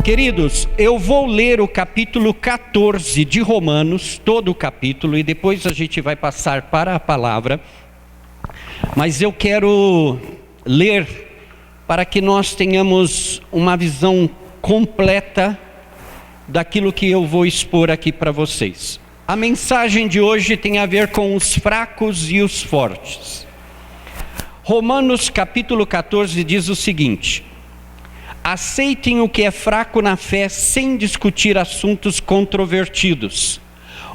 Queridos, eu vou ler o capítulo 14 de Romanos, todo o capítulo, e depois a gente vai passar para a palavra. Mas eu quero ler para que nós tenhamos uma visão completa daquilo que eu vou expor aqui para vocês. A mensagem de hoje tem a ver com os fracos e os fortes. Romanos capítulo 14 diz o seguinte: aceitem o que é fraco na fé sem discutir assuntos controvertidos.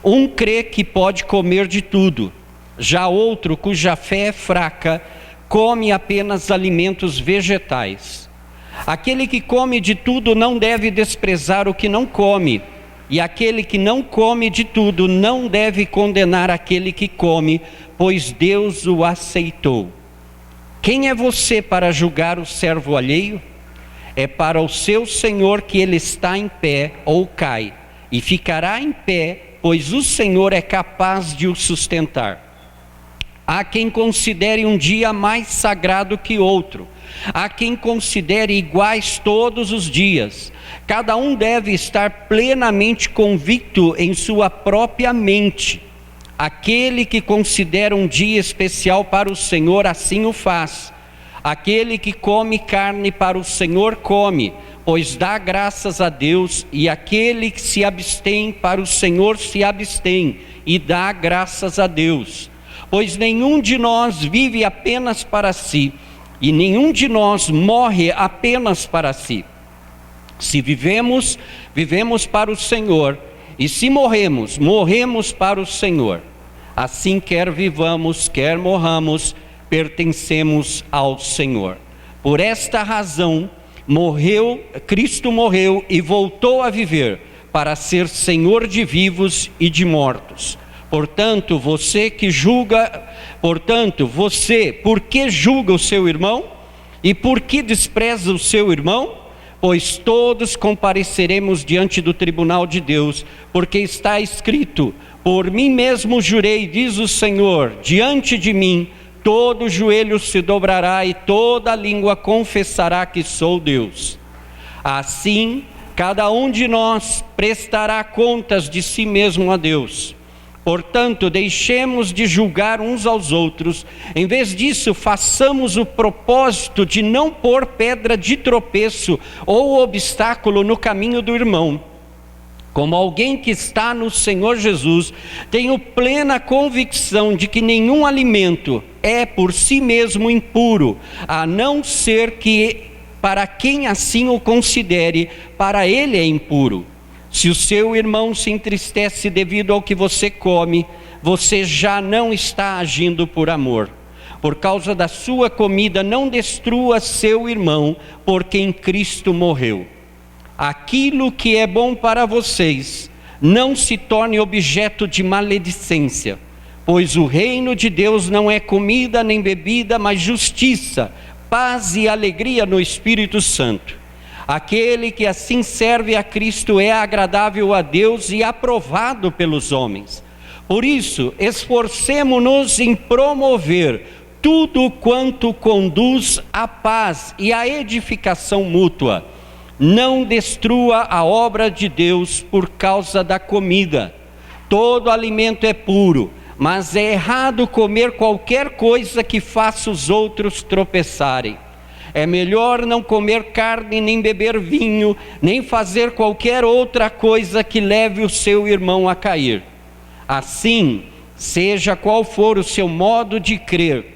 Um crê que pode comer de tudo, já outro, cuja fé é fraca, come apenas alimentos vegetais. Aquele que come de tudo não deve desprezar o que não come, e aquele que não come de tudo não deve condenar aquele que come, pois Deus o aceitou. Quem é você para julgar o servo alheio? É para o seu Senhor que ele está em pé ou cai, e ficará em pé, pois o Senhor é capaz de o sustentar. Há quem considere um dia mais sagrado que outro, há quem considere iguais todos os dias. Cada um deve estar plenamente convicto em sua própria mente. Aquele que considera um dia especial para o Senhor, assim o faz. Aquele que come carne para o Senhor come, pois dá graças a Deus, e aquele que se abstém para o Senhor se abstém, e dá graças a Deus. Pois nenhum de nós vive apenas para si, e nenhum de nós morre apenas para si. Se vivemos, vivemos para o Senhor, e se morremos, morremos para o Senhor. Assim, quer vivamos, quer morramos, pertencemos ao Senhor. Por esta razão, Cristo morreu e voltou a viver, para ser Senhor de vivos e de mortos. Portanto, você, por que julga o seu irmão? E por que despreza o seu irmão? Pois todos compareceremos diante do tribunal de Deus, porque está escrito: por mim mesmo jurei, diz o Senhor, diante de mim todo joelho se dobrará e toda língua confessará que sou Deus. Assim, cada um de nós prestará contas de si mesmo a Deus. Portanto, deixemos de julgar uns aos outros. Em vez disso, façamos o propósito de não pôr pedra de tropeço ou obstáculo no caminho do irmão. Como alguém que está no Senhor Jesus, tenho plena convicção de que nenhum alimento é por si mesmo impuro, a não ser que, para quem assim o considere, para ele é impuro. Se o seu irmão se entristece devido ao que você come, você já não está agindo por amor. Por causa da sua comida, não destrua seu irmão, por quem Cristo morreu. Aquilo que é bom para vocês não se torne objeto de maledicência, pois o reino de Deus não é comida nem bebida, mas justiça, paz e alegria no Espírito Santo. Aquele que assim serve a Cristo é agradável a Deus e aprovado pelos homens. Por isso, esforcemo-nos em promover tudo quanto conduz à paz e à edificação mútua. Não destrua a obra de Deus por causa da comida. Todo alimento é puro, mas é errado comer qualquer coisa que faça os outros tropeçarem. É melhor não comer carne, nem beber vinho, nem fazer qualquer outra coisa que leve o seu irmão a cair. Assim, seja qual for o seu modo de crer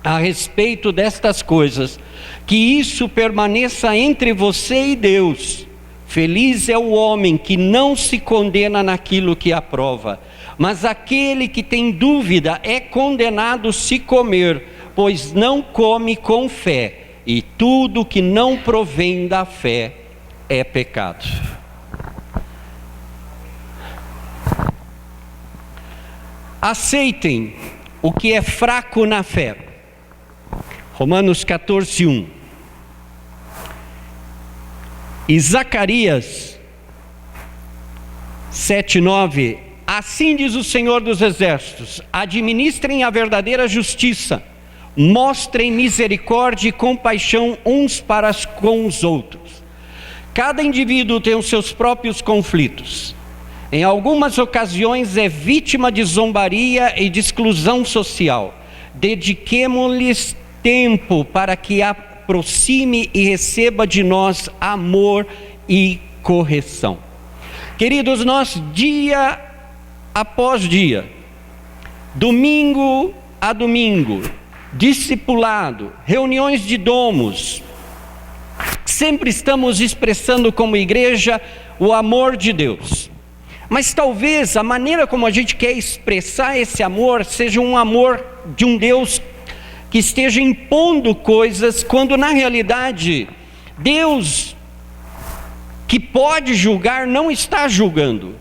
a respeito destas coisas, que isso permaneça entre você e Deus. Feliz é o homem que não se condena naquilo que aprova, mas aquele que tem dúvida é condenado se comer, pois não come com fé, e tudo que não provém da fé é pecado. Aceitem o que é fraco na fé. Romanos 14, 1. E Zacarias 7, 9. Assim diz o Senhor dos Exércitos: administrem a verdadeira justiça, mostrem misericórdia e compaixão uns para com os outros. Cada indivíduo tem os seus próprios conflitos. Em algumas ocasiões é vítima de zombaria e de exclusão social. Dediquemo-lhes tempo para que aproxime e receba de nós amor e correção. Queridos, nós dia após dia, domingo a domingo, discipulado, reuniões de domos, sempre estamos expressando como igreja o amor de Deus. Mas talvez a maneira como a gente quer expressar esse amor seja um amor de um Deus que esteja impondo coisas, quando na realidade Deus, que pode julgar, não está julgando.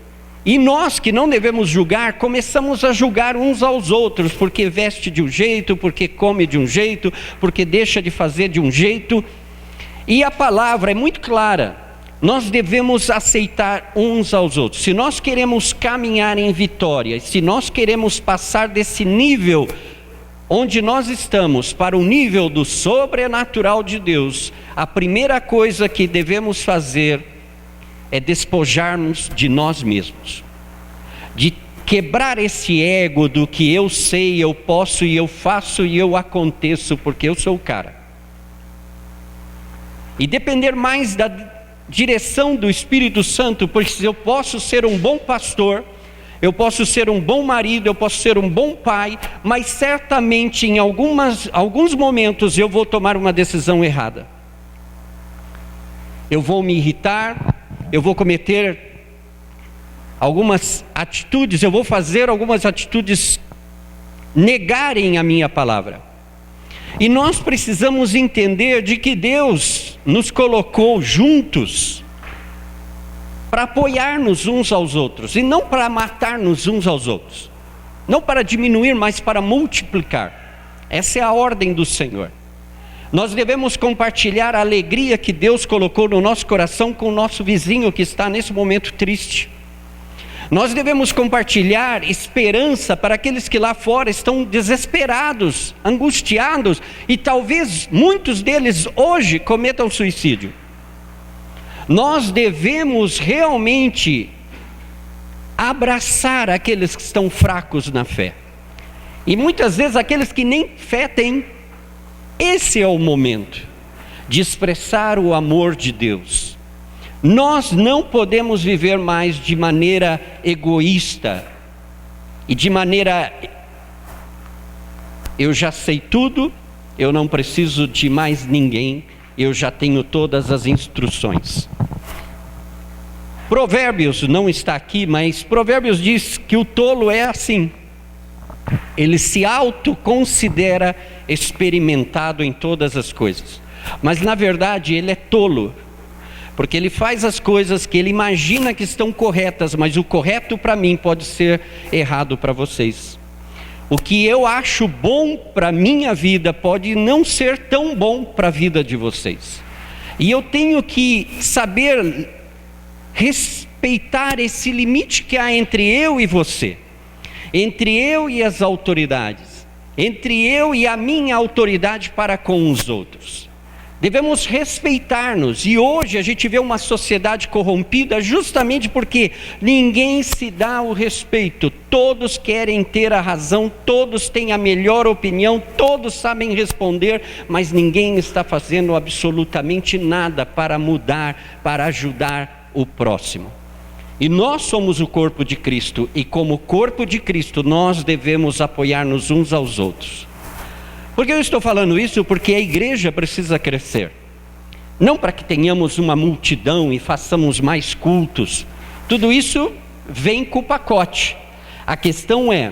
E nós que não devemos julgar, começamos a julgar uns aos outros, porque veste de um jeito, porque come de um jeito, porque deixa de fazer de um jeito. E a palavra é muito clara: nós devemos aceitar uns aos outros. Se nós queremos caminhar em vitória, se nós queremos passar desse nível onde nós estamos para o nível do sobrenatural de Deus, a primeira coisa que devemos fazer é despojar-nos de nós mesmos, de quebrar esse ego do que eu sei, eu posso e eu faço e eu aconteço porque eu sou o cara, e depender mais da direção do Espírito Santo, porque eu posso ser um bom pastor, eu posso ser um bom marido, eu posso ser um bom pai, mas certamente em alguns momentos eu vou tomar uma decisão errada. Eu vou me irritar, eu vou cometer algumas atitudes, eu vou fazer algumas atitudes negarem a minha palavra. E nós precisamos entender de que Deus nos colocou juntos para apoiar-nos uns aos outros, e não para matar-nos uns aos outros, não para diminuir, mas para multiplicar. Essa é a ordem do Senhor. Nós devemos compartilhar a alegria que Deus colocou no nosso coração com o nosso vizinho que está nesse momento triste. Nós devemos compartilhar esperança para aqueles que lá fora estão desesperados, angustiados, e talvez muitos deles hoje cometam suicídio. Nós devemos realmente abraçar aqueles que estão fracos na fé, e muitas vezes aqueles que nem fé têm. Esse é o momento de expressar o amor de Deus. Nós não podemos viver mais de maneira egoísta e de maneira eu já sei tudo, eu não preciso de mais ninguém, eu já tenho todas as instruções. Provérbios não está aqui, mas Provérbios diz que o tolo é assim. Ele se autoconsidera experimentado em todas as coisas, mas na verdade ele é tolo, porque ele faz as coisas que ele imagina que estão corretas, mas o correto para mim pode ser errado para vocês. O que eu acho bom para a minha vida pode não ser tão bom para a vida de vocês, e eu tenho que saber respeitar esse limite que há entre eu e você, entre eu e as autoridades, entre eu e a minha autoridade para com os outros. Devemos respeitar-nos, e hoje a gente vê uma sociedade corrompida justamente porque ninguém se dá o respeito, todos querem ter a razão, todos têm a melhor opinião, todos sabem responder, mas ninguém está fazendo absolutamente nada para mudar, para ajudar o próximo. E nós somos o corpo de Cristo, e como corpo de Cristo nós devemos apoiar-nos uns aos outros. Por que eu estou falando isso? Porque a igreja precisa crescer, não para que tenhamos uma multidão e façamos mais cultos. Tudo isso vem com o pacote. A questão é,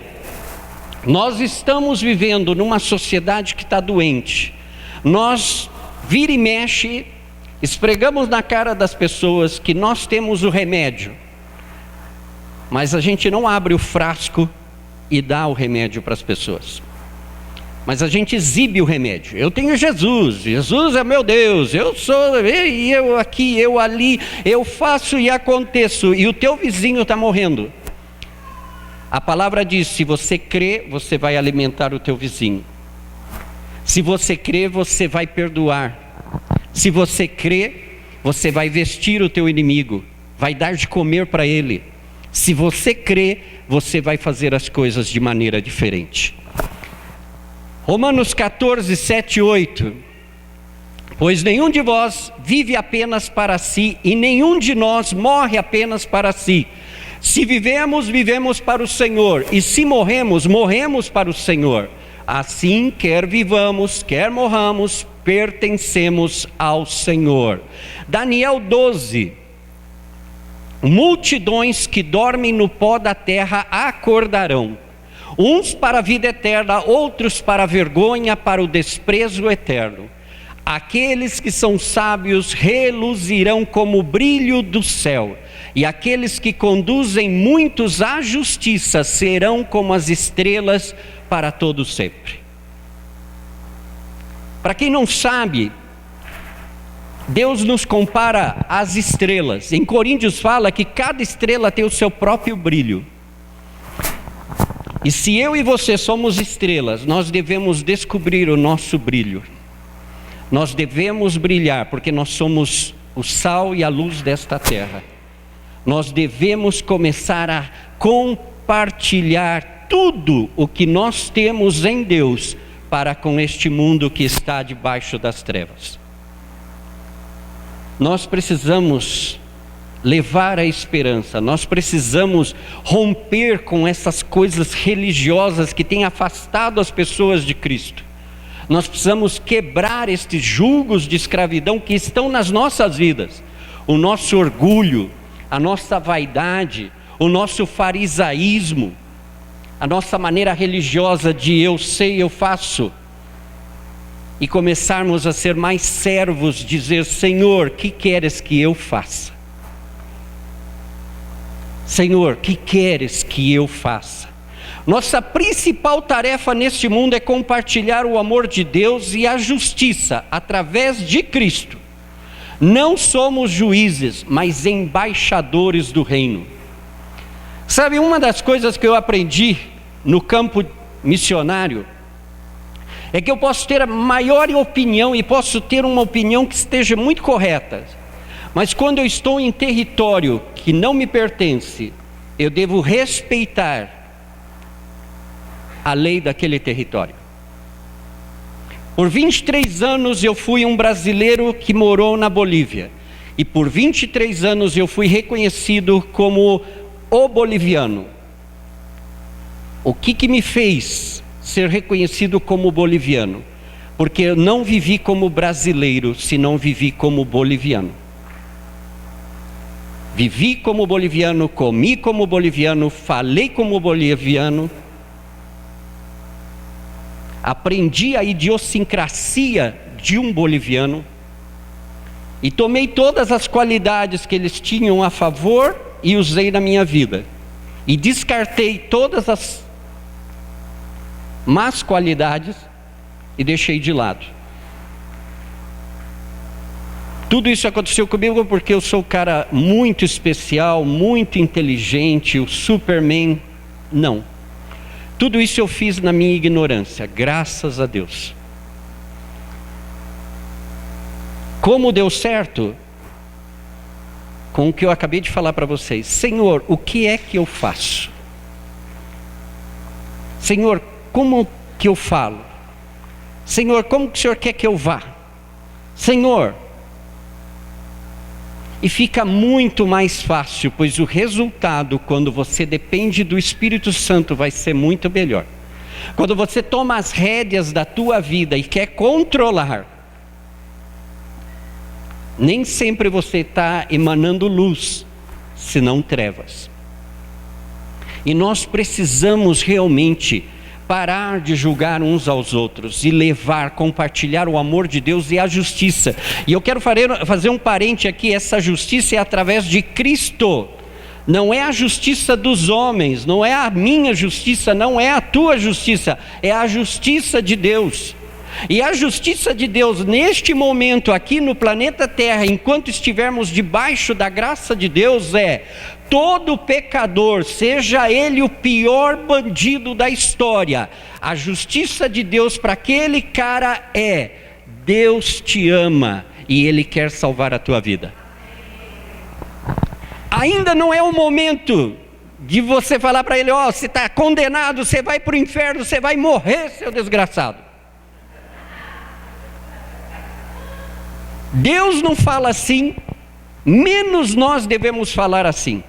nós estamos vivendo numa sociedade que está doente. Nós vira e mexe, esfregamos na cara das pessoas que nós temos o remédio, mas a gente não abre o frasco e dá o remédio para as pessoas. Mas a gente exibe o remédio. Eu tenho Jesus, Jesus é meu Deus, eu sou, eu aqui, eu ali, eu faço e aconteço, e o teu vizinho está morrendo. A palavra diz, se você crê, você vai alimentar o teu vizinho. Se você crê, você vai perdoar. Se você crê, você vai vestir o teu inimigo, vai dar de comer para ele. Se você crê, você vai fazer as coisas de maneira diferente. Romanos 14, 7 e 8. Pois nenhum de vós vive apenas para si, e nenhum de nós morre apenas para si. Se vivemos, vivemos para o Senhor, e se morremos, morremos para o Senhor. Assim, quer vivamos, quer morramos, pertencemos ao Senhor. Daniel 12. Multidões que dormem no pó da terra acordarão, uns para a vida eterna, outros para a vergonha, para o desprezo eterno. Aqueles que são sábios reluzirão como o brilho do céu, e aqueles que conduzem muitos à justiça serão como as estrelas para todo sempre. Para quem não sabe, Deus nos compara às estrelas. Em Coríntios fala que cada estrela tem o seu próprio brilho. E se eu e você somos estrelas, nós devemos descobrir o nosso brilho. Nós devemos brilhar, porque nós somos o sal e a luz desta terra. Nós devemos começar a compartilhar tudo o que nós temos em Deus para com este mundo que está debaixo das trevas. Nós precisamos levar a esperança, nós precisamos romper com essas coisas religiosas que têm afastado as pessoas de Cristo. Nós precisamos quebrar estes julgos de escravidão que estão nas nossas vidas. O nosso orgulho, a nossa vaidade, o nosso farisaísmo, a nossa maneira religiosa de eu sei, eu faço. E começarmos a ser mais servos, dizer: Senhor, que queres que eu faça? Senhor, que queres que eu faça? Nossa principal tarefa neste mundo é compartilhar o amor de Deus e a justiça através de Cristo. Não somos juízes, mas embaixadores do reino. Sabe, uma das coisas que eu aprendi no campo missionário é que eu posso ter a maior opinião e posso ter uma opinião que esteja muito correta, mas quando eu estou em território que não me pertence, eu devo respeitar a lei daquele território. Por 23 anos eu fui um brasileiro que morou na Bolívia, e por 23 anos eu fui reconhecido como o boliviano. O que me fez ser reconhecido como boliviano? Porque eu não vivi como brasileiro, senão vivi como boliviano. Vivi como boliviano, comi como boliviano, falei como boliviano, aprendi a idiosincrasia de um boliviano e tomei todas as qualidades que eles tinham a favor e usei na minha vida, e descartei todas as más qualidades e deixei de lado. Tudo isso aconteceu comigo porque eu sou um cara muito especial, muito inteligente, o Superman. Não. Tudo isso eu fiz na minha ignorância, graças a Deus. Como deu certo? Com o que eu acabei de falar para vocês. Senhor, o que é que eu faço? Senhor, como que eu falo? Senhor, como que o Senhor quer que eu vá? Senhor. E fica muito mais fácil, pois o resultado, quando você depende do Espírito Santo, vai ser muito melhor. Quando você toma as rédeas da tua vida e quer controlar, nem sempre você está emanando luz, senão trevas. E nós precisamos realmente parar de julgar uns aos outros e compartilhar o amor de Deus e a justiça. E eu quero fazer um parente aqui: essa justiça é através de Cristo. Não é a justiça dos homens, não é a minha justiça, não é a tua justiça, é a justiça de Deus. E a justiça de Deus neste momento aqui no planeta Terra, enquanto estivermos debaixo da graça de Deus, é: todo pecador, seja ele o pior bandido da história, a justiça de Deus para aquele cara é: Deus te ama e Ele quer salvar a tua vida. Ainda não é o momento de você falar para Ele: ó, você está condenado, você vai para o inferno, você vai morrer, seu desgraçado. Deus não fala assim, menos nós devemos falar assim.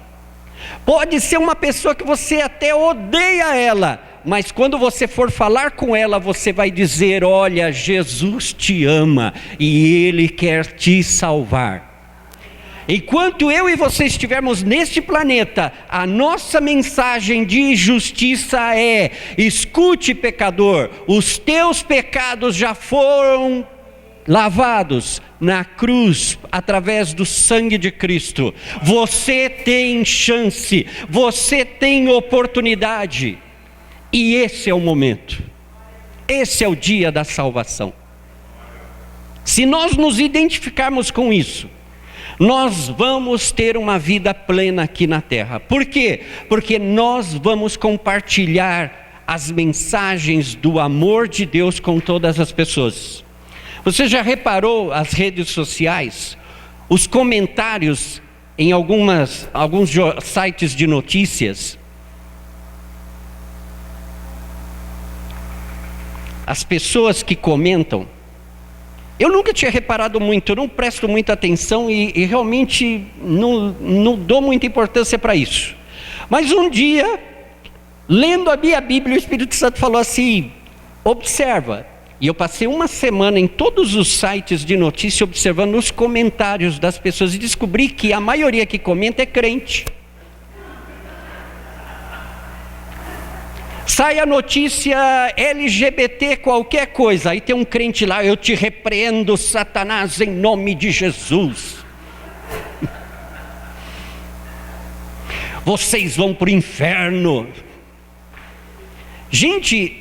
Pode ser uma pessoa que você até odeia ela, mas quando você for falar com ela, você vai dizer: olha, Jesus te ama e Ele quer te salvar. Enquanto eu e você estivermos neste planeta, a nossa mensagem de justiça é: escute, pecador, os teus pecados já foram lavados na cruz, através do sangue de Cristo. Você tem chance, você tem oportunidade, e esse é o momento, esse é o dia da salvação. Se nós nos identificarmos com isso, nós vamos ter uma vida plena aqui na terra. Por quê? Porque nós vamos compartilhar as mensagens do amor de Deus com todas as pessoas. Você já reparou as redes sociais, os comentários em alguns sites de notícias? As pessoas que comentam, eu nunca tinha reparado muito, eu não presto muita atenção e realmente não dou muita importância para isso. Mas um dia, lendo a minha Bíblia, o Espírito Santo falou assim: observa. E eu passei uma semana em todos os sites de notícia observando os comentários das pessoas e descobri que a maioria que comenta é crente. Sai a notícia LGBT qualquer coisa, aí tem um crente lá: eu te repreendo, Satanás, em nome de Jesus. Vocês vão para o inferno. Gente,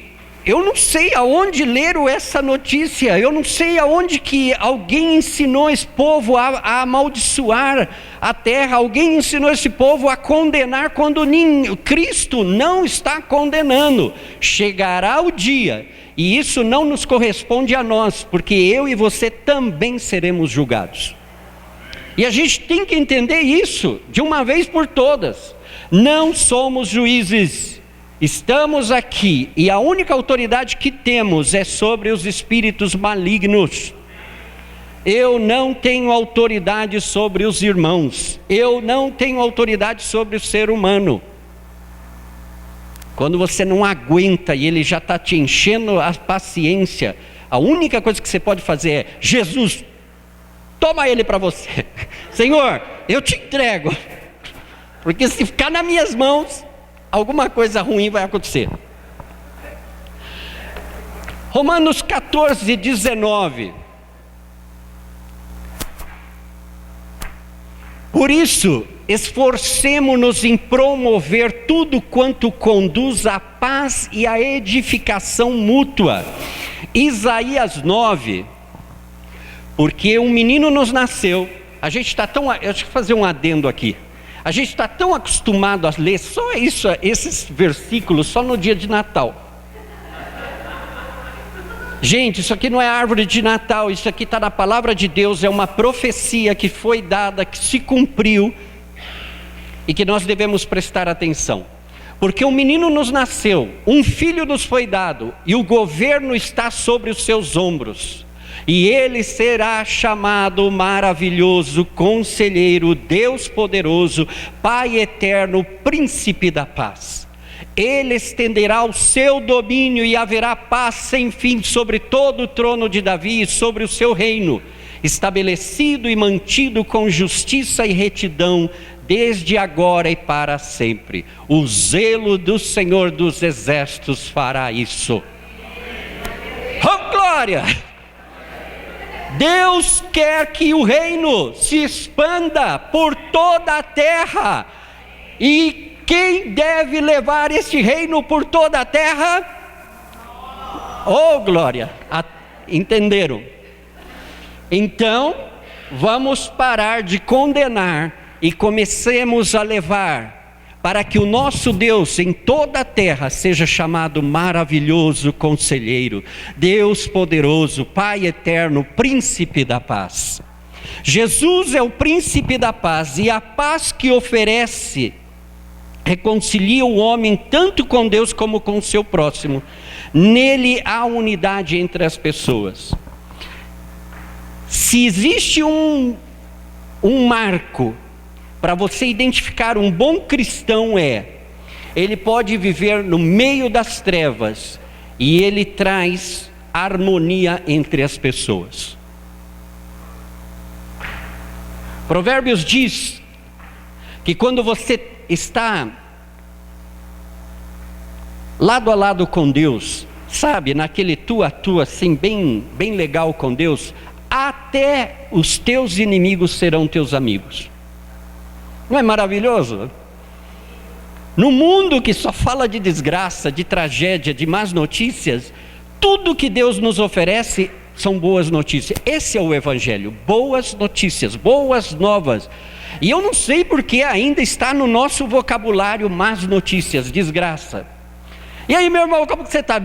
eu não sei aonde leram essa notícia, eu não sei aonde que alguém ensinou esse povo a amaldiçoar a terra, alguém ensinou esse povo a condenar quando Cristo não está condenando. Chegará o dia, e isso não nos corresponde a nós, porque eu e você também seremos julgados. E a gente tem que entender isso de uma vez por todas. Não somos juízes. Estamos aqui e a única autoridade que temos é sobre os espíritos malignos. Eu não tenho autoridade sobre os irmãos, eu não tenho autoridade sobre o ser humano. Quando você não aguenta e ele já está te enchendo a paciência, a única coisa que você pode fazer é: Jesus, toma ele para você. Senhor, eu te entrego, porque se ficar nas minhas mãos, alguma coisa ruim vai acontecer. Romanos 14, 19. Por isso, esforcemo-nos em promover tudo quanto conduz à paz e à edificação mútua. Isaías 9. Porque um menino nos nasceu. A gente está tão... Deixa eu fazer um adendo aqui. A gente está tão acostumado a ler só isso, esses versículos só no dia de Natal. Gente, isso aqui não é árvore de Natal, isso aqui está na palavra de Deus, é uma profecia que foi dada, que se cumpriu e que nós devemos prestar atenção. Porque um menino nos nasceu, um filho nos foi dado e o governo está sobre os seus ombros. E ele será chamado Maravilhoso, Conselheiro, Deus Poderoso, Pai Eterno, Príncipe da Paz. Ele estenderá o seu domínio e haverá paz sem fim sobre todo o trono de Davi e sobre o seu reino, estabelecido e mantido com justiça e retidão, desde agora e para sempre. O zelo do Senhor dos Exércitos fará isso. Oh, glória! Deus quer que o reino se expanda por toda a terra. E quem deve levar este reino por toda a terra? Oh, glória! Entenderam? Então, vamos parar de condenar e comecemos a levar, para que o nosso Deus em toda a terra seja chamado Maravilhoso Conselheiro, Deus Poderoso, Pai Eterno, Príncipe da Paz. Jesus é o príncipe da paz, e a paz que oferece reconcilia o homem tanto com Deus como com o seu próximo. Nele há unidade entre as pessoas. Se existe um marco para você identificar um bom cristão, ele pode viver no meio das trevas e ele traz harmonia entre as pessoas. Provérbios diz que quando você está lado a lado com Deus, sabe, naquele tu a tu assim, bem legal com Deus, até os teus inimigos serão teus amigos. Não é maravilhoso? No mundo que só fala de desgraça, de tragédia, de más notícias, tudo que Deus nos oferece são boas notícias. Esse é o Evangelho, boas notícias, boas novas. E eu não sei porque ainda está no nosso vocabulário más notícias, desgraça. E aí, meu irmão, como que você está?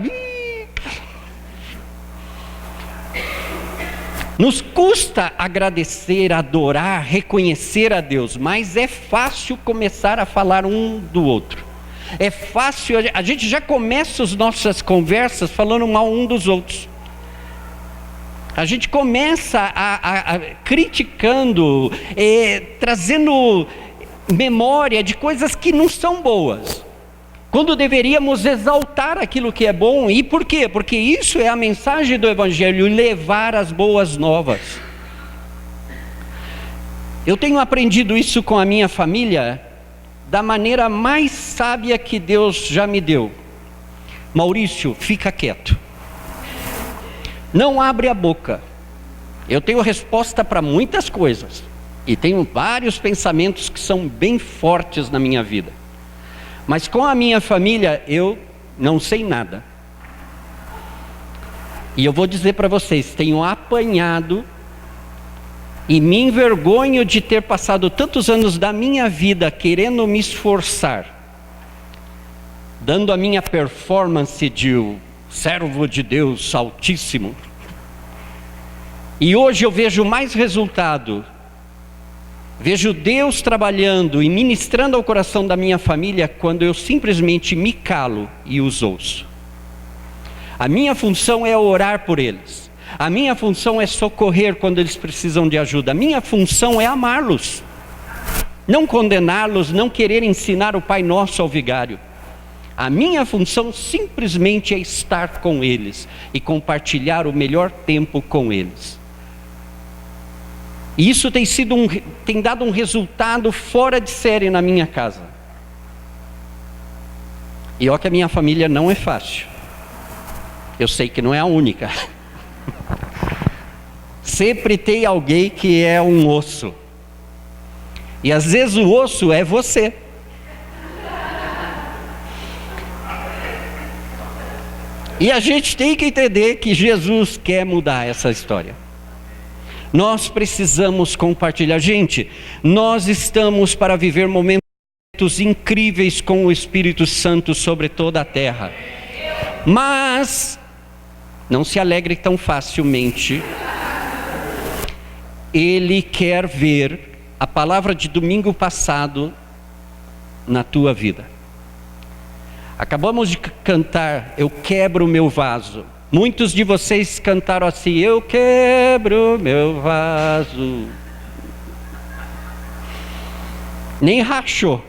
Nos custa agradecer, adorar, reconhecer a Deus, mas é fácil começar a falar um do outro. É fácil, a gente já começa as nossas conversas falando mal um dos outros. A gente começa criticando, trazendo memória de coisas que não são boas, quando deveríamos exaltar aquilo que é bom. E por quê? Porque isso é a mensagem do Evangelho, levar as boas novas. Eu tenho aprendido isso com a minha família da maneira mais sábia que Deus já me deu. Maurício, fica quieto. Não abre a boca. Eu tenho resposta para muitas coisas. E tenho vários pensamentos que são bem fortes na minha vida. Mas com a minha família, eu não sei nada. E eu vou dizer para vocês, tenho apanhado e me envergonho de ter passado tantos anos da minha vida querendo me esforçar, dando a minha performance de servo de Deus Altíssimo. E hoje eu vejo mais resultado. Vejo Deus trabalhando e ministrando ao coração da minha família quando eu simplesmente me calo e os ouço. A minha função é orar por eles. A minha função é socorrer quando eles precisam de ajuda. A minha função é amá-los. Não condená-los, não querer ensinar o Pai Nosso ao vigário. A minha função simplesmente é estar com eles e compartilhar o melhor tempo com eles. E isso tem dado um resultado fora de série na minha casa. E olha que a minha família não é fácil. Eu sei que não é a única. Sempre tem alguém que é um osso. E às vezes o osso é você. E a gente tem que entender que Jesus quer mudar essa história. Nós precisamos compartilhar. Gente, nós estamos para viver momentos incríveis com o Espírito Santo sobre toda a terra. Mas não se alegre tão facilmente. Ele quer ver a palavra de domingo passado na tua vida. Acabamos de cantar, eu quebro o meu vaso. Muitos de vocês cantaram assim, eu quebro meu vaso. Nem rachou.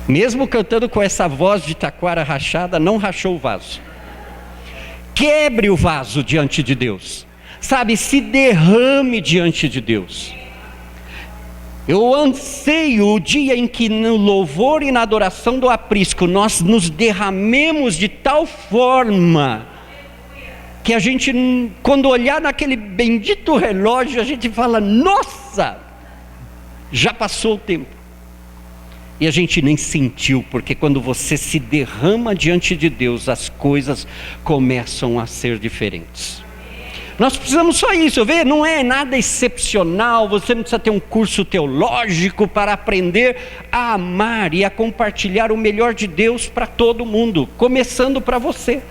Mesmo cantando com essa voz de taquara rachada, não rachou o vaso. Quebre o vaso diante de Deus. Sabe, se derrame diante de Deus. Eu anseio o dia em que no louvor e na adoração do aprisco nós nos derramemos de tal forma que a gente, quando olhar naquele bendito relógio, a gente fala, nossa, já passou o tempo. E a gente nem sentiu, porque quando você se derrama diante de Deus, as coisas começam a ser diferentes. Nós precisamos só isso, vê? Não é nada excepcional, você não precisa ter um curso teológico para aprender a amar e a compartilhar o melhor de Deus para todo mundo, começando para você.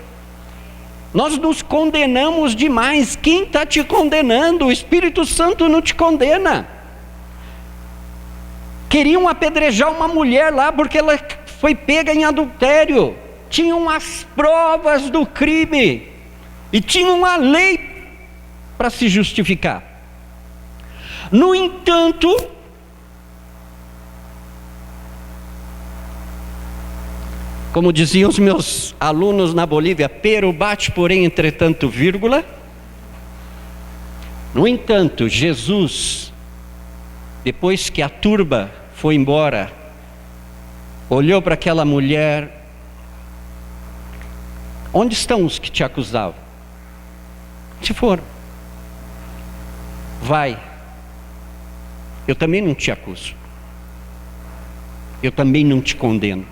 Nós nos condenamos demais. Quem está te condenando? O Espírito Santo não te condena. Queriam apedrejar uma mulher lá porque ela foi pega em adultério. Tinham as provas do crime e tinham a lei para se justificar. No entanto, como diziam os meus alunos na Bolívia, pero bate, porém, entretanto, vírgula. No entanto, Jesus, depois que a turba foi embora, olhou para aquela mulher: onde estão os que te acusavam? Se foram. Vai, eu também não te acuso, eu também não te condeno.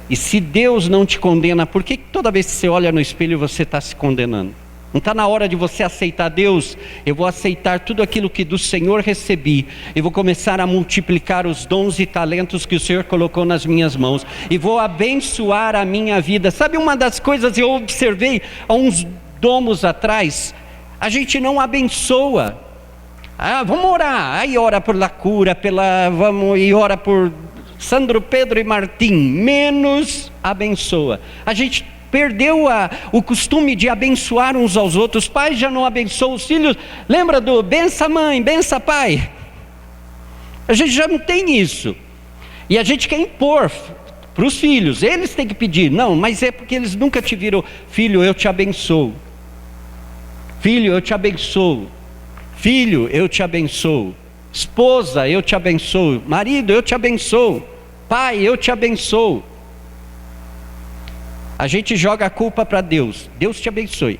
E se Deus não te condena, por que toda vez que você olha no espelho você está se condenando? Não está na hora de você aceitar Deus? Eu vou aceitar tudo aquilo que do Senhor recebi, e vou começar a multiplicar os dons e talentos que o Senhor colocou nas minhas mãos, e vou abençoar a minha vida. Sabe, uma das coisas eu observei há uns domos atrás, a gente não abençoa. Vamos orar, aí ora por la cura, e ora por Sandro, Pedro e Martim, menos abençoa. A gente perdeu o costume de abençoar uns aos outros. Pais já não abençoam os filhos. Lembra do bença mãe, bença pai? A gente já não tem isso. E a gente quer impor para os filhos. Eles têm que pedir. Não, mas é porque eles nunca te viram. Filho, eu te abençoo. Filho, eu te abençoo. Filho, eu te abençoo. Esposa, eu te abençoo. Marido, eu te abençoo. Pai, eu te abençoo. A gente joga a culpa para Deus. Deus te abençoe.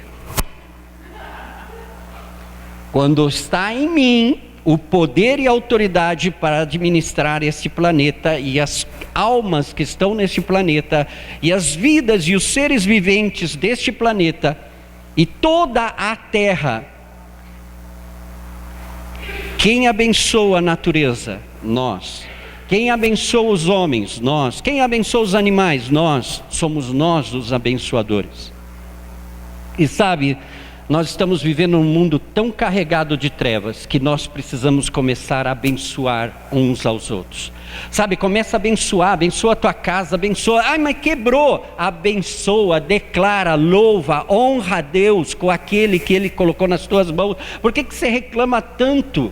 Quando está em mim o poder e a autoridade para administrar esse planeta e as almas que estão nesse planeta e as vidas e os seres viventes deste planeta e toda a terra, quem abençoa a natureza? Nós. Quem abençoa os homens? Nós. Quem abençoa os animais? Nós. Somos nós os abençoadores. E sabe, nós estamos vivendo um mundo tão carregado de trevas que nós precisamos começar a abençoar uns aos outros. Sabe, começa a abençoar, abençoa a tua casa, abençoa. Ai, mas quebrou. Abençoa, declara, louva, honra a Deus com aquele que Ele colocou nas tuas mãos. Por que você reclama tanto?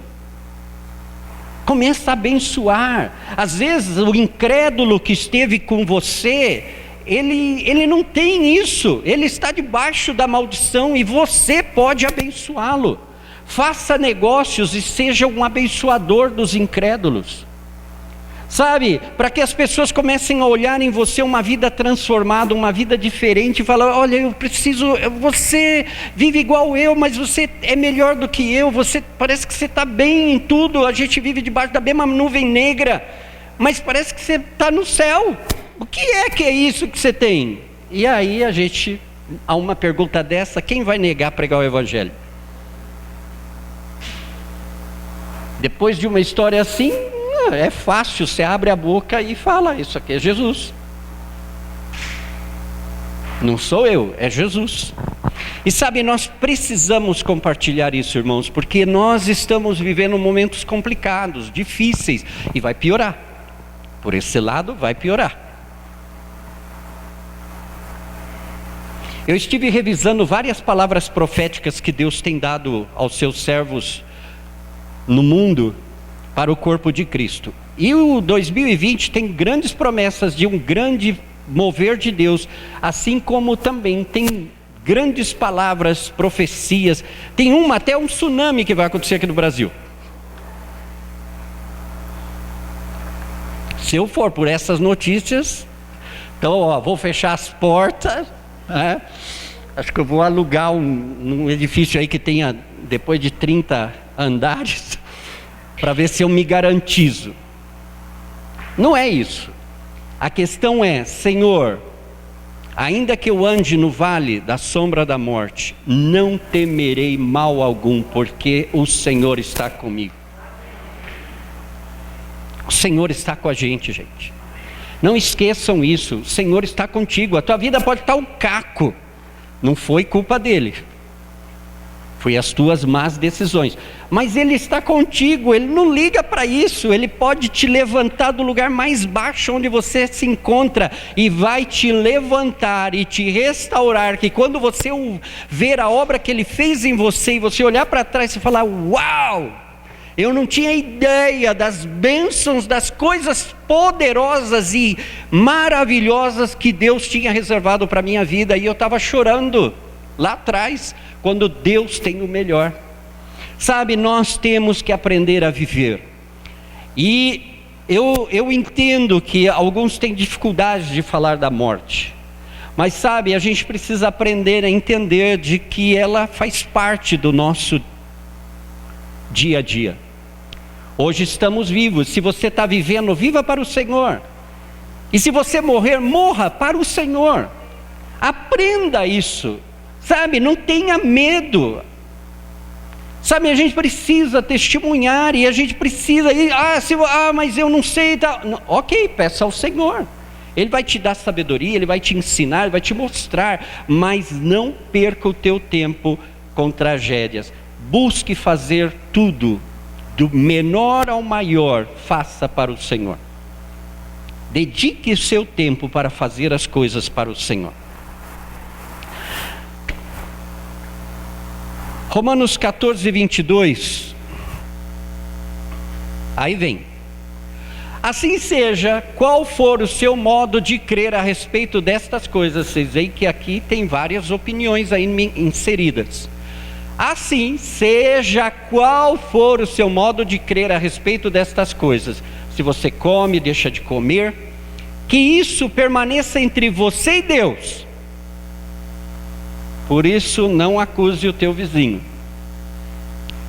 Começa a abençoar. Às vezes o incrédulo que esteve com você, ele não tem isso, ele está debaixo da maldição e você pode abençoá-lo. Faça negócios e seja um abençoador dos incrédulos. Sabe, para que as pessoas comecem a olhar em você uma vida transformada, uma vida diferente, e falar: olha, eu preciso, você vive igual eu, mas você é melhor do que eu, você parece que você está bem em tudo, a gente vive debaixo da mesma nuvem negra, mas parece que você está no céu. O que é isso que você tem? E aí a uma pergunta dessa, quem vai negar pregar o Evangelho? Depois de uma história assim, é fácil, você abre a boca e fala: isso aqui é Jesus. Não sou eu, é Jesus. E sabe, nós precisamos compartilhar isso, irmãos, porque nós estamos vivendo momentos complicados, difíceis, e vai piorar. Por esse lado vai piorar. Eu estive revisando várias palavras proféticas que Deus tem dado aos seus servos no mundo para o corpo de Cristo. E o 2020 tem grandes promessas de um grande mover de Deus, assim como também tem grandes palavras, profecias. Tem até um tsunami que vai acontecer aqui no Brasil. Se eu for por essas notícias, então vou fechar as portas, né? Acho que eu vou alugar um edifício aí que tenha depois de 30 andares, para ver se eu me garantizo. Não é isso. A questão é: Senhor, ainda que eu ande no vale da sombra da morte, não temerei mal algum, porque o Senhor está comigo. O Senhor está com a gente, gente. Não esqueçam isso. O Senhor está contigo. A tua vida pode estar um caco, Não foi culpa dele. Foi as tuas más decisões. Mas Ele está contigo, Ele não liga para isso. Ele pode te levantar do lugar mais baixo onde você se encontra e vai te levantar e te restaurar. Que quando você ver a obra que Ele fez em você e você olhar para trás e falar: uau! Eu não tinha ideia das bênçãos, das coisas poderosas e maravilhosas que Deus tinha reservado para a minha vida. E eu estava chorando lá atrás, quando Deus tem o melhor. Sabe, nós temos que aprender a viver. E eu entendo que alguns têm dificuldade de falar da morte. Mas sabe, a gente precisa aprender a entender de que ela faz parte do nosso dia a dia. Hoje estamos vivos. Se você está vivendo, viva para o Senhor. E se você morrer, morra para o Senhor. Aprenda isso. Sabe, não tenha medo. Sabe, a gente precisa testemunhar e a gente precisa ir, mas eu não sei, tá. Ok, peça ao Senhor. Ele vai te dar sabedoria, Ele vai te ensinar, Ele vai te mostrar, mas não perca o teu tempo com tragédias. Busque fazer tudo, do menor ao maior, faça para o Senhor. Dedique o seu tempo para fazer as coisas para o Senhor. Romanos 14, 22. Aí vem: assim seja, qual for o seu modo de crer a respeito destas coisas. Vocês veem que aqui tem várias opiniões aí inseridas. Assim seja, qual for o seu modo de crer a respeito destas coisas. Se você come, deixa de comer, que isso permaneça entre você e Deus. Por isso não acuse o teu vizinho.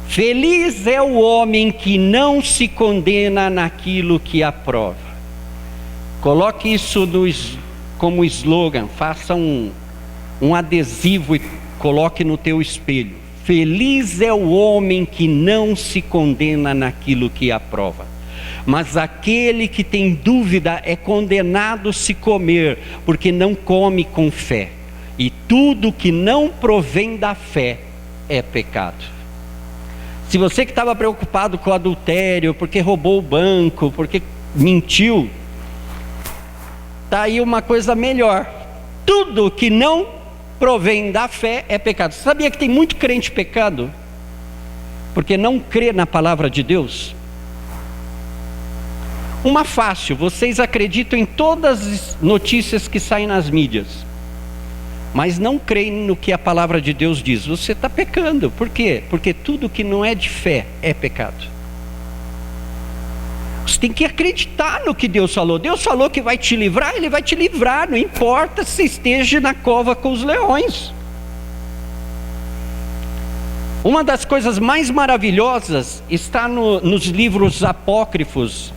Feliz é o homem que não se condena naquilo que aprova. Coloque isso como slogan, faça um adesivo e coloque no teu espelho. Feliz é o homem que não se condena naquilo que aprova. Mas aquele que tem dúvida é condenado se comer, porque não come com fé. E tudo que não provém da fé é pecado. Se você que estava preocupado com o adultério, porque roubou o banco, porque mentiu, está aí uma coisa melhor. Tudo que não provém da fé é pecado. Você sabia que tem muito crente pecado? Porque não crê na palavra de Deus? Uma fácil: vocês acreditam em todas as notícias que saem nas mídias, mas não creem no que a palavra de Deus diz. Você está pecando. Por quê? Porque tudo que não é de fé é pecado. Você tem que acreditar no que Deus falou. Deus falou que vai te livrar, Ele vai te livrar. Não importa se esteja na cova com os leões. Uma das coisas mais maravilhosas está nos livros apócrifos.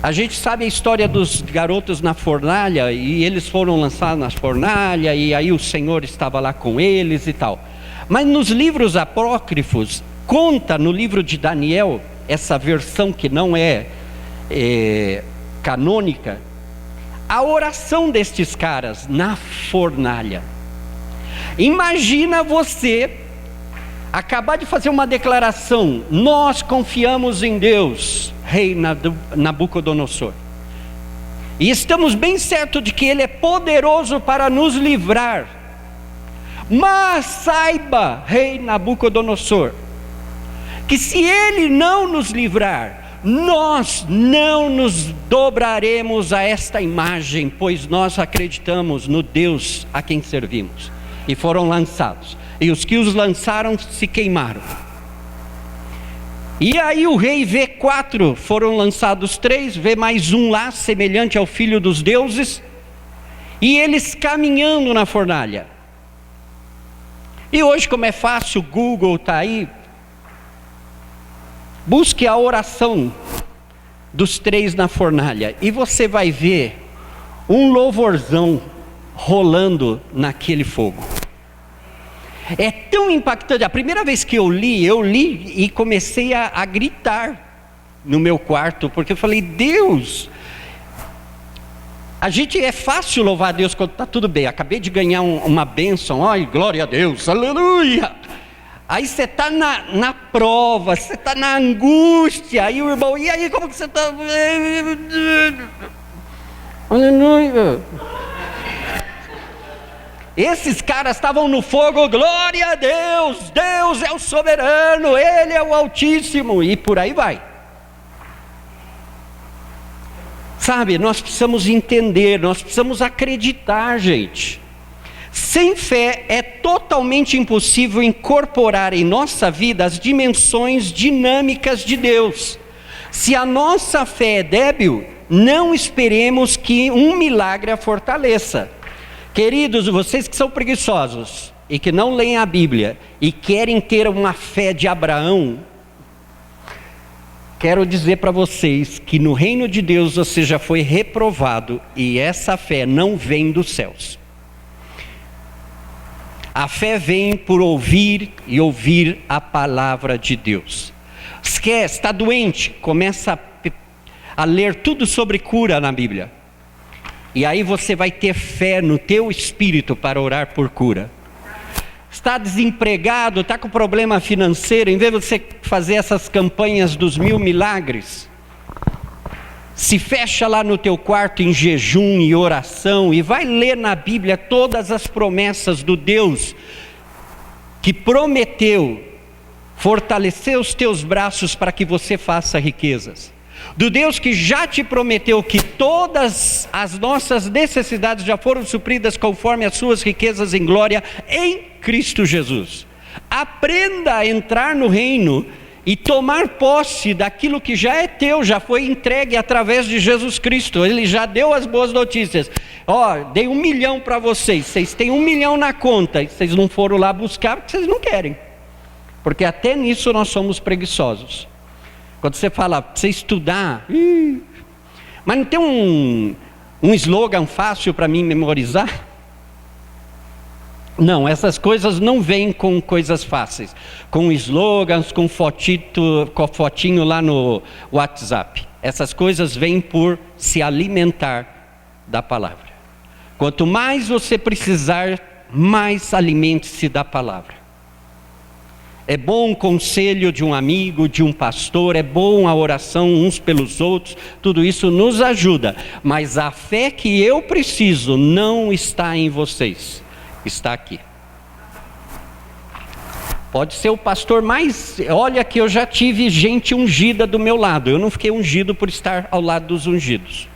A gente sabe a história dos garotos na fornalha, e eles foram lançados na fornalha, e aí o Senhor estava lá com eles e tal. Mas nos livros apócrifos, conta no livro de Daniel, essa versão que não é canônica, a oração destes caras na fornalha. Imagina você acabar de fazer uma declaração: nós confiamos em Deus, rei Nabucodonosor, e estamos bem certos de que Ele é poderoso para nos livrar. Mas saiba, rei Nabucodonosor, que se Ele não nos livrar, nós não nos dobraremos a esta imagem, pois nós acreditamos no Deus a quem servimos. E foram lançados, e os que os lançaram se queimaram. E aí o rei vê 4, foram lançados 3, vê mais um lá, semelhante ao filho dos deuses, e eles caminhando na fornalha. E hoje, como é fácil, o Google está aí, busque a oração dos 3 na fornalha, e você vai ver um louvorzão rolando naquele fogo. É tão impactante. A primeira vez que eu li e comecei a gritar no meu quarto, porque eu falei: Deus, A gente é fácil louvar a Deus quando está tudo bem. Acabei de ganhar uma bênção, ai, glória a Deus, aleluia. Aí você está na prova, você está na angústia, aí o irmão, e aí como que você está? Aleluia. Esses caras estavam no fogo, glória a Deus, Deus é o soberano, Ele é o Altíssimo, e por aí vai. Sabe, nós precisamos entender, nós precisamos acreditar, gente. Sem fé é totalmente impossível incorporar em nossa vida as dimensões dinâmicas de Deus. Se a nossa fé é débil, não esperemos que um milagre a fortaleça. Queridos, vocês que são preguiçosos e que não leem a Bíblia e querem ter uma fé de Abraão, quero dizer para vocês que no reino de Deus você já foi reprovado e essa fé não vem dos céus. A fé vem por ouvir e ouvir a palavra de Deus. Esquece, está doente, começa a ler tudo sobre cura na Bíblia. E aí você vai ter fé no teu espírito para orar por cura. Está desempregado, está com problema financeiro, em vez de você fazer essas campanhas dos 1000 milagres, se fecha lá no teu quarto em jejum e oração e vai ler na Bíblia todas as promessas do Deus que prometeu fortalecer os teus braços para que você faça riquezas. Do Deus que já te prometeu que todas as nossas necessidades já foram supridas conforme as suas riquezas em glória em Cristo Jesus. Aprenda a entrar no reino e tomar posse daquilo que já é teu, já foi entregue através de Jesus Cristo. Ele já deu as boas notícias. Dei 1 milhão para vocês, vocês têm 1 milhão na conta, e vocês não foram lá buscar porque vocês não querem. Porque até nisso nós somos preguiçosos. Quando você fala, você estudar, mas não tem um slogan fácil para mim memorizar? Não, essas coisas não vêm com coisas fáceis, com slogans, com fotinho lá no WhatsApp. Essas coisas vêm por se alimentar da palavra. Quanto mais você precisar, mais alimente-se da palavra. É bom o conselho de um amigo, de um pastor, é bom a oração uns pelos outros, tudo isso nos ajuda, mas a fé que eu preciso não está em vocês, está aqui. Pode ser o pastor mais, olha que eu já tive gente ungida do meu lado, eu não fiquei ungido por estar ao lado dos ungidos.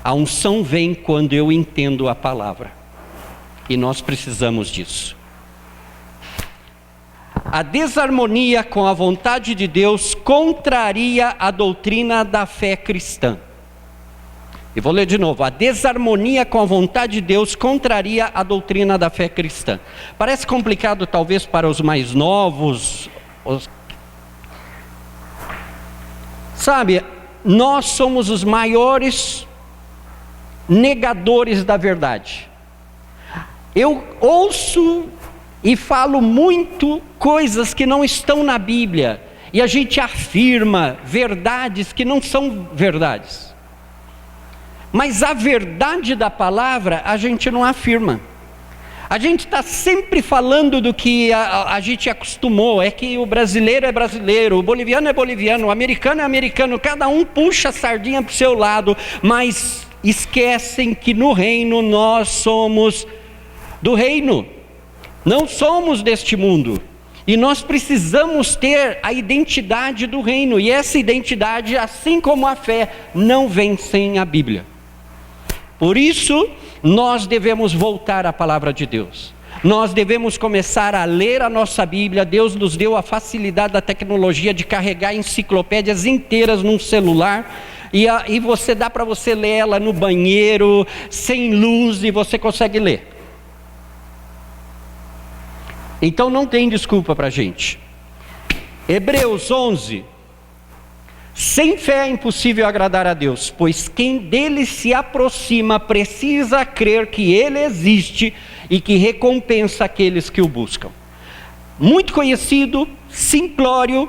A unção vem quando eu entendo a palavra, e nós precisamos disso. A desarmonia com a vontade de Deus contraria a doutrina da fé cristã. E vou ler de novo. A desarmonia com a vontade de Deus contraria a doutrina da fé cristã. Parece complicado talvez para os mais novos. Sabe, nós somos os maiores negadores da verdade. Eu ouço e falo muito coisas que não estão na Bíblia, e a gente afirma verdades que não são verdades. Mas a verdade da palavra a gente não afirma. A gente está sempre falando do que a gente acostumou, é que o brasileiro é brasileiro, o boliviano é boliviano, o americano é americano, cada um puxa a sardinha para o seu lado, mas esquecem que no reino nós somos do reino. Não somos deste mundo, e nós precisamos ter a identidade do reino, e essa identidade, assim como a fé, não vem sem a Bíblia. Por isso, nós devemos voltar à palavra de Deus. Nós devemos começar a ler a nossa Bíblia. Deus nos deu a facilidade da tecnologia de carregar enciclopédias inteiras num celular, e você dá para você ler ela no banheiro, sem luz, e você consegue ler. Então não tem desculpa para a gente. Hebreus 11. Sem fé é impossível agradar a Deus, pois quem dele se aproxima precisa crer que ele existe e que recompensa aqueles que o buscam. Muito conhecido, simplório,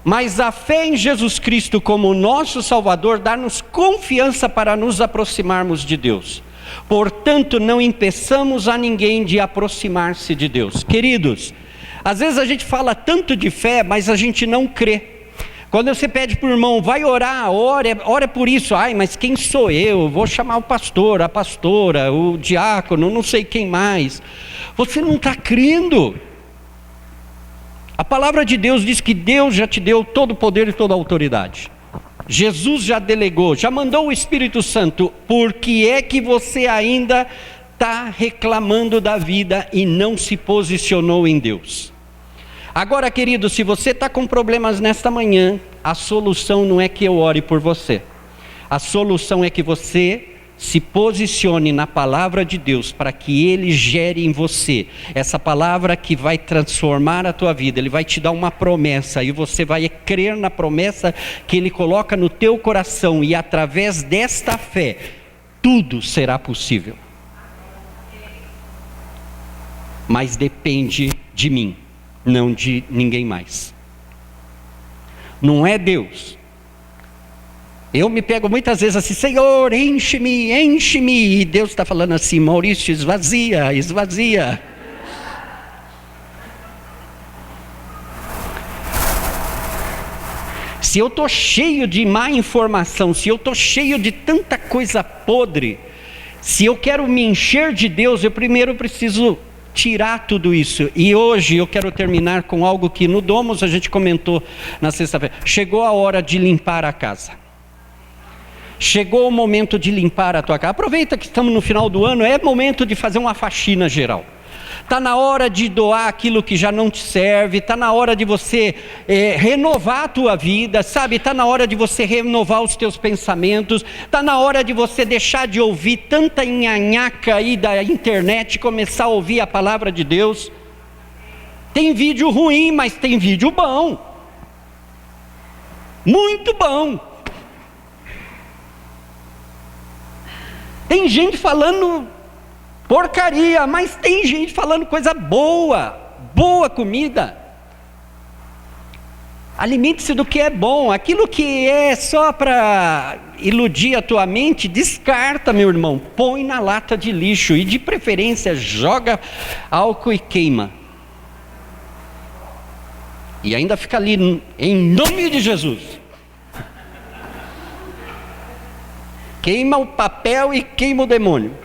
Mas a fé em Jesus Cristo como nosso Salvador dá-nos confiança para nos aproximarmos de Deus. Portanto, não impeçamos a ninguém de aproximar-se de Deus. Queridos, às vezes a gente fala tanto de fé, mas a gente não crê. Quando você pede para o irmão, vai orar, ora por isso. Ai, mas quem sou eu? Vou chamar o pastor, a pastora, o diácono, não sei quem mais. Você não está crendo. A palavra de Deus diz que Deus já te deu todo o poder e toda a autoridade. Jesus já delegou, já mandou o Espírito Santo. Por que é que você ainda está reclamando da vida e não se posicionou em Deus? Agora, querido, se você está com problemas nesta manhã, a solução não é que eu ore por você. A solução é que você se posicione na palavra de Deus para que Ele gere em você essa palavra que vai transformar a tua vida. Ele vai te dar uma promessa e você vai crer na promessa que Ele coloca no teu coração, e através desta fé tudo será possível. Mas depende de mim, não de ninguém mais. Não é Deus. Eu me pego muitas vezes assim, Senhor, enche-me, enche-me. E Deus está falando assim, Maurício, esvazia, esvazia. Se eu estou cheio de má informação, se eu estou cheio de tanta coisa podre, se eu quero me encher de Deus, eu primeiro preciso tirar tudo isso. E hoje eu quero terminar com algo que no Domus a gente comentou na sexta-feira. Chegou a hora de limpar a casa. Chegou o momento de limpar a tua casa. Aproveita que estamos no final do ano, é momento de fazer uma faxina geral. Está na hora de doar aquilo que já não te serve, está na hora de você renovar a tua vida, sabe? Está na hora de você renovar os teus pensamentos, está na hora de você deixar de ouvir tanta nhanhaca aí da internet e começar a ouvir a palavra de Deus. Tem vídeo ruim, mas tem vídeo bom. Muito bom. Tem gente falando porcaria, mas tem gente falando coisa boa, boa comida. Alimente-se do que é bom. Aquilo que é só para iludir a tua mente, descarta, meu irmão. Põe na lata de lixo e de preferência joga álcool e queima. E ainda fica ali, em nome de Jesus. Queima o papel e queima o demônio.